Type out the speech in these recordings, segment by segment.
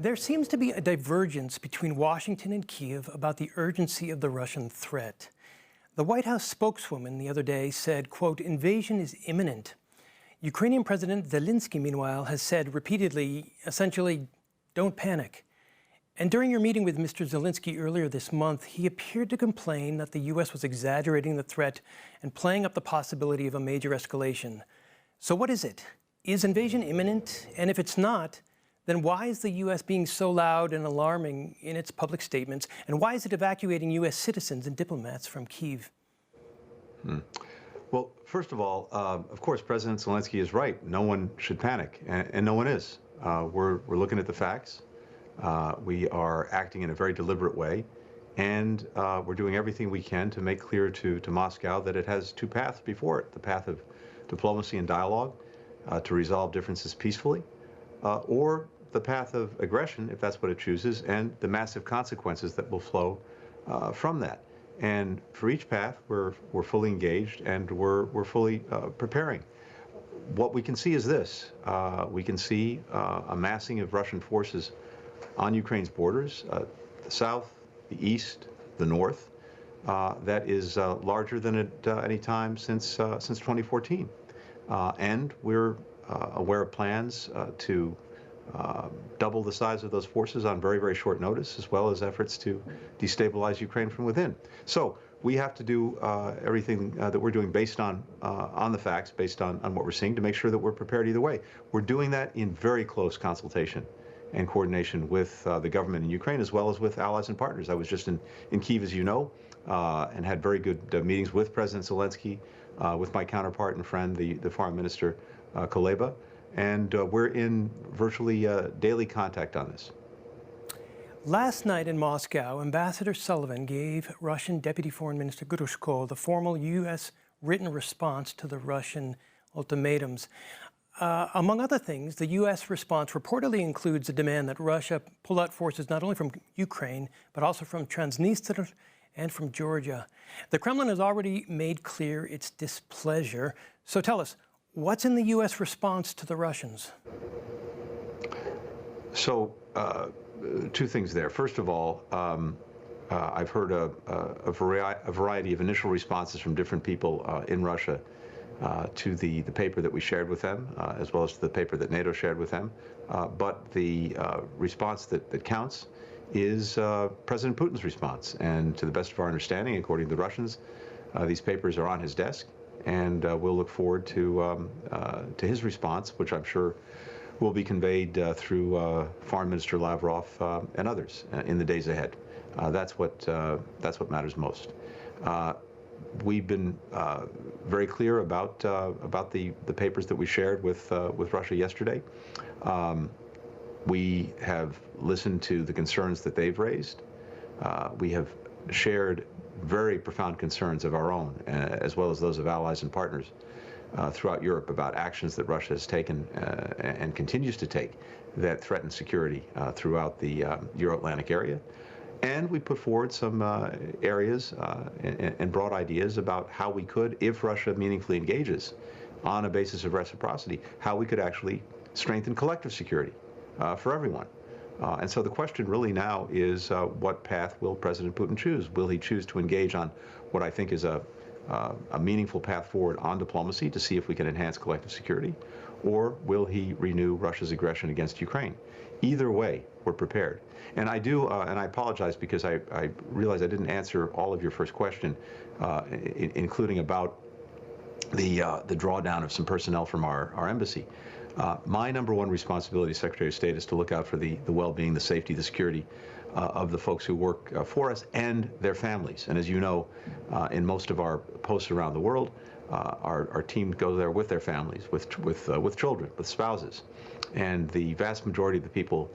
There seems to be a divergence between Washington and Kyiv about the urgency of the Russian threat. The White House spokeswoman the other day said, quote, "Invasion is imminent." Ukrainian President Zelensky, meanwhile, has said repeatedly, essentially, "Don't panic." And during your meeting with Mr. Zelensky earlier this month, he appeared to complain that the U.S. was exaggerating the threat and playing up the possibility of a major escalation. So what is it? Is invasion imminent? And if it's not, then why is the U.S. being so loud and alarming in its public statements? And why is it evacuating U.S. citizens and diplomats from Kyiv? Well, first of all, of course, President Zelensky is right. No one should panic, and no one is. We're looking at the facts. We are acting in a very deliberate way, and we're doing everything we can to make clear to Moscow that it has two paths before it: the path of diplomacy and dialogue to resolve differences peacefully, or the path of aggression, if that's what it chooses, and the massive consequences that will flow from that. And for each path, we're fully engaged and we're fully preparing. What we can see is this: we can see a massing of Russian forces on Ukraine's borders, the south, the east, the north, that is larger than at any time since 2014. And we're aware of plans to double the size of those forces on very, very short notice, as well as efforts to destabilize Ukraine from within. So we have to do everything that we're doing based on the facts, based on what we're seeing, to make sure that we're prepared either way. We're doing that in very close consultation and coordination with the government in Ukraine, as well as with allies and partners. I was just in Kyiv, as you know, and had very good meetings with President Zelensky, with my counterpart and friend, the Foreign Minister Kuleba. And we're in virtually daily contact on this. Last night in Moscow, Ambassador Sullivan gave Russian Deputy Foreign Minister Grushko the formal U.S. written response to the Russian ultimatums. Among other things, the U.S. response reportedly includes a demand that Russia pull out forces not only from Ukraine, but also from Transnistria and from Georgia. The Kremlin has already made clear its displeasure. So tell us, what's in the U.S. response to the Russians? So, two things there. First of all, I've heard a variety of initial responses from different people in Russia to the paper that we shared with them, as well as to the paper that NATO shared with them. But the response that counts is President Putin's response. And to the best of our understanding, according to the Russians, these papers are on his desk. And we'll look forward to his response, which I'm sure will be conveyed through Foreign Minister Lavrov and others in the days ahead. That's what matters most. We've been very clear about the papers that we shared with Russia yesterday. We have listened to the concerns that they've raised. We have shared very profound concerns of our own, as well as those of allies and partners throughout Europe, about actions that Russia has taken and continues to take that threaten security throughout the Euro-Atlantic area. And we put forward some areas and broad ideas about how we could, if Russia meaningfully engages on a basis of reciprocity, how we could actually strengthen collective security for everyone. And so the question really now is, what path will President Putin choose? Will he choose to engage on what I think is a meaningful path forward on diplomacy to see if we can enhance collective security? Or will he renew Russia's aggression against Ukraine? Either way, we're prepared. And I do, and I apologize because I realize I didn't answer all of your first question, including about the drawdown of some personnel from our embassy. My number one responsibility as Secretary of State is to look out for the well-being, the safety, the security of the folks who work for us and their families. And as you know, in most of our posts around the world, our team goes there with their families, with children, with spouses. And the vast majority of the people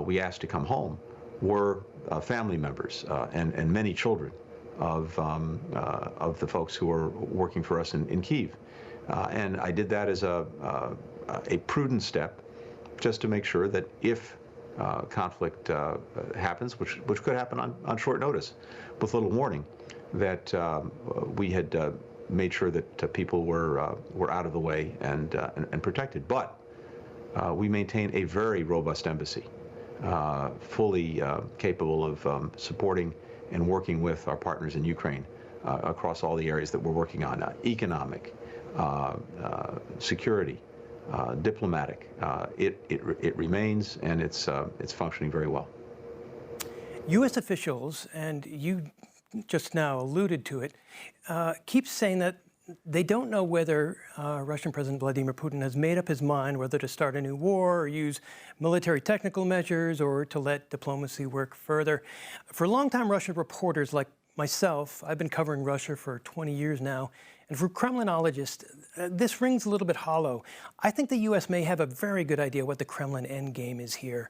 we asked to come home were family members and many children of the folks who are working for us in Kyiv. And I did that as a prudent step, just to make sure that if conflict happens, which could happen on short notice, with little warning, that we had made sure that people were out of the way and protected. But we maintain a very robust embassy. fully capable of supporting and working with our partners in Ukraine across all the areas that we're working on, economic, security, diplomatic. It remains, and it's functioning very well. U.S. officials, and you just now alluded to it, keep saying that they don't know whether Russian President Vladimir Putin has made up his mind whether to start a new war or use military technical measures or to let diplomacy work further. For longtime Russian reporters like myself, I've been covering Russia for 20 years now, and for Kremlinologists, this rings a little bit hollow. I think the U.S. may have a very good idea what the Kremlin endgame is here.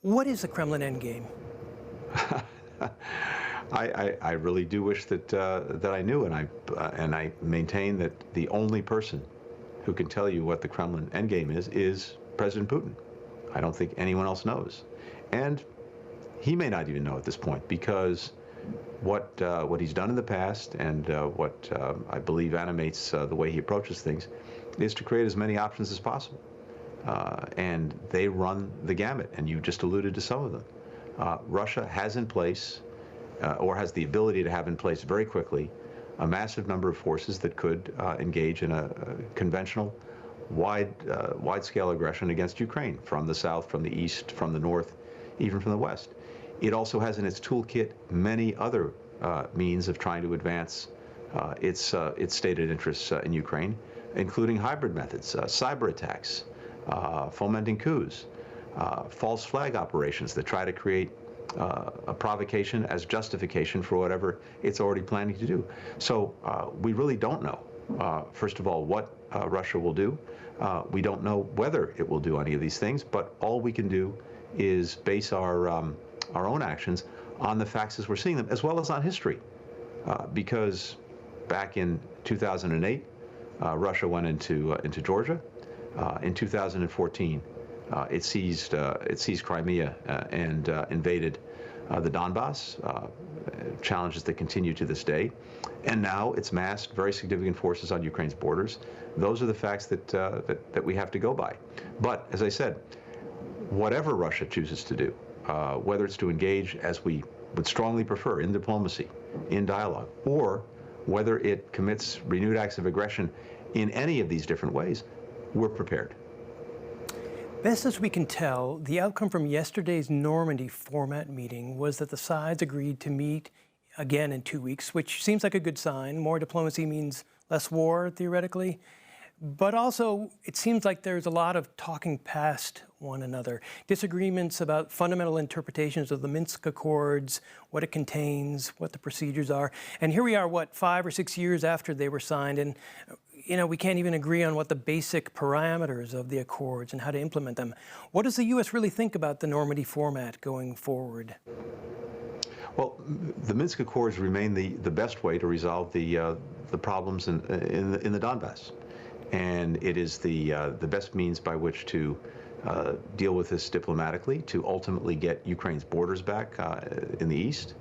What is the Kremlin endgame? I really do wish that I knew, and I maintain that the only person who can tell you what the Kremlin endgame is President Putin. I don't think anyone else knows, and he may not even know at this point, because what he's done in the past and what I believe animates the way he approaches things is to create as many options as possible, and they run the gamut, and you just alluded to some of them. Russia has in place, or has the ability to have in place very quickly, a massive number of forces that could engage in a conventional, wide-scale aggression against Ukraine, from the south, from the east, from the north, even from the west. It also has in its toolkit many other means of trying to advance its stated interests in Ukraine, including hybrid methods, cyber attacks, fomenting coups, false flag operations that try to create a provocation as justification for whatever it's already planning to do. So we really don't know, first of all, what Russia will do. We don't know whether it will do any of these things, but all we can do is base our own actions on the facts as we're seeing them, as well as on history. Because back in 2008, Russia went into Georgia. In 2014, it seized Crimea and invaded the Donbass, challenges that continue to this day. And now it's massed very significant forces on Ukraine's borders. Those are the facts that we have to go by. But as I said, whatever Russia chooses to do, whether it's to engage, as we would strongly prefer, in diplomacy, in dialogue, or whether it commits renewed acts of aggression in any of these different ways, we're prepared. Best as we can tell, the outcome from yesterday's Normandy format meeting was that the sides agreed to meet again in 2 weeks, which seems like a good sign. More diplomacy means less war, theoretically. But also, it seems like there's a lot of talking past one another. Disagreements about fundamental interpretations of the Minsk Accords, what it contains, what the procedures are. And here we are, 5 or 6 years after they were signed, and we can't even agree on what the basic parameters of the accords and how to implement them. What does the U.S. really think about the Normandy format going forward? Well, the Minsk Accords remain the best way to resolve the problems in the Donbass. And it is the best means by which to deal with this diplomatically, to ultimately get Ukraine's borders back in the east,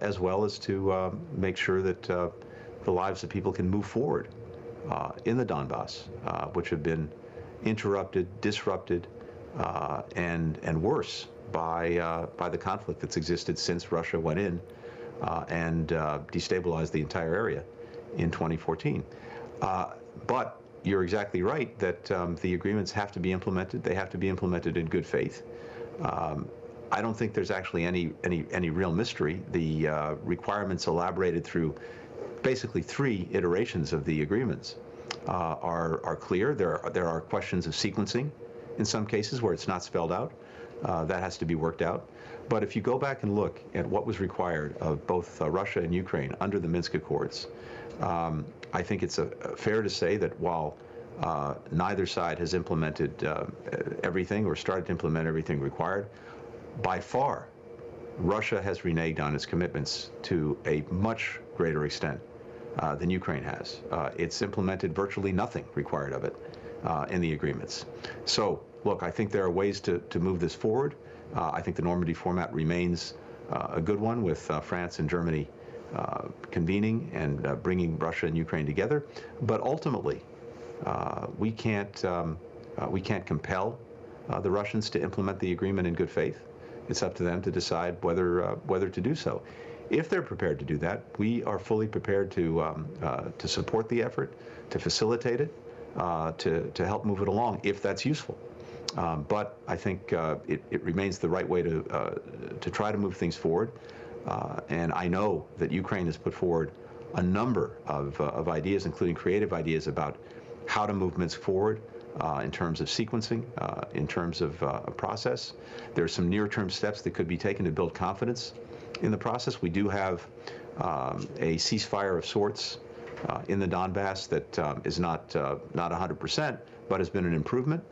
as well as to make sure that the lives of people can move forward in the Donbass, which have been interrupted, disrupted, and worse by the conflict that's existed since Russia went in and destabilized the entire area in 2014. But you're exactly right that the agreements have to be implemented. They have to be implemented in good faith. I don't think there's actually any real mystery. The requirements elaborated through basically 3 iterations of the agreements are clear. There are questions of sequencing in some cases where it's not spelled out. That has to be worked out. But if you go back and look at what was required of both Russia and Ukraine under the Minsk Accords, I think it's fair to say that while neither side has implemented everything or started to implement everything required, by far, Russia has reneged on its commitments to a much greater extent than Ukraine has. It's implemented virtually nothing required of it in the agreements. So, look, I think there are ways to move this forward. I think the Normandy format remains a good one, with France and Germany convening and bringing Russia and Ukraine together. But ultimately, we can't compel the Russians to implement the agreement in good faith. It's up to them to decide whether to do so. If they're prepared to do that, we are fully prepared to support the effort, to facilitate it, to help move it along if that's useful. But I think it remains the right way to try to move things forward. And I know that Ukraine has put forward a number of ideas, including creative ideas about how to move things forward in terms of sequencing, in terms of a process. There are some near-term steps that could be taken to build confidence in the process. We do have a ceasefire of sorts in the Donbass that is not 100%, but has been an improvement.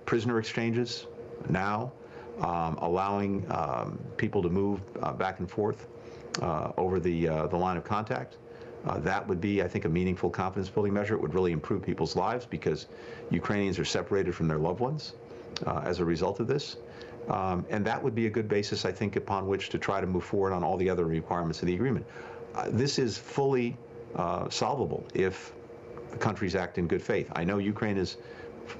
Prisoner exchanges now, allowing people to move back and forth over the line of contact. That would be, I think, a meaningful confidence-building measure. It would really improve people's lives because Ukrainians are separated from their loved ones as a result of this. And that would be a good basis, I think, upon which to try to move forward on all the other requirements of the agreement. This is fully solvable if the countries act in good faith. I know Ukraine is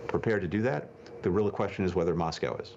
prepared to do that. The real question is whether Moscow is.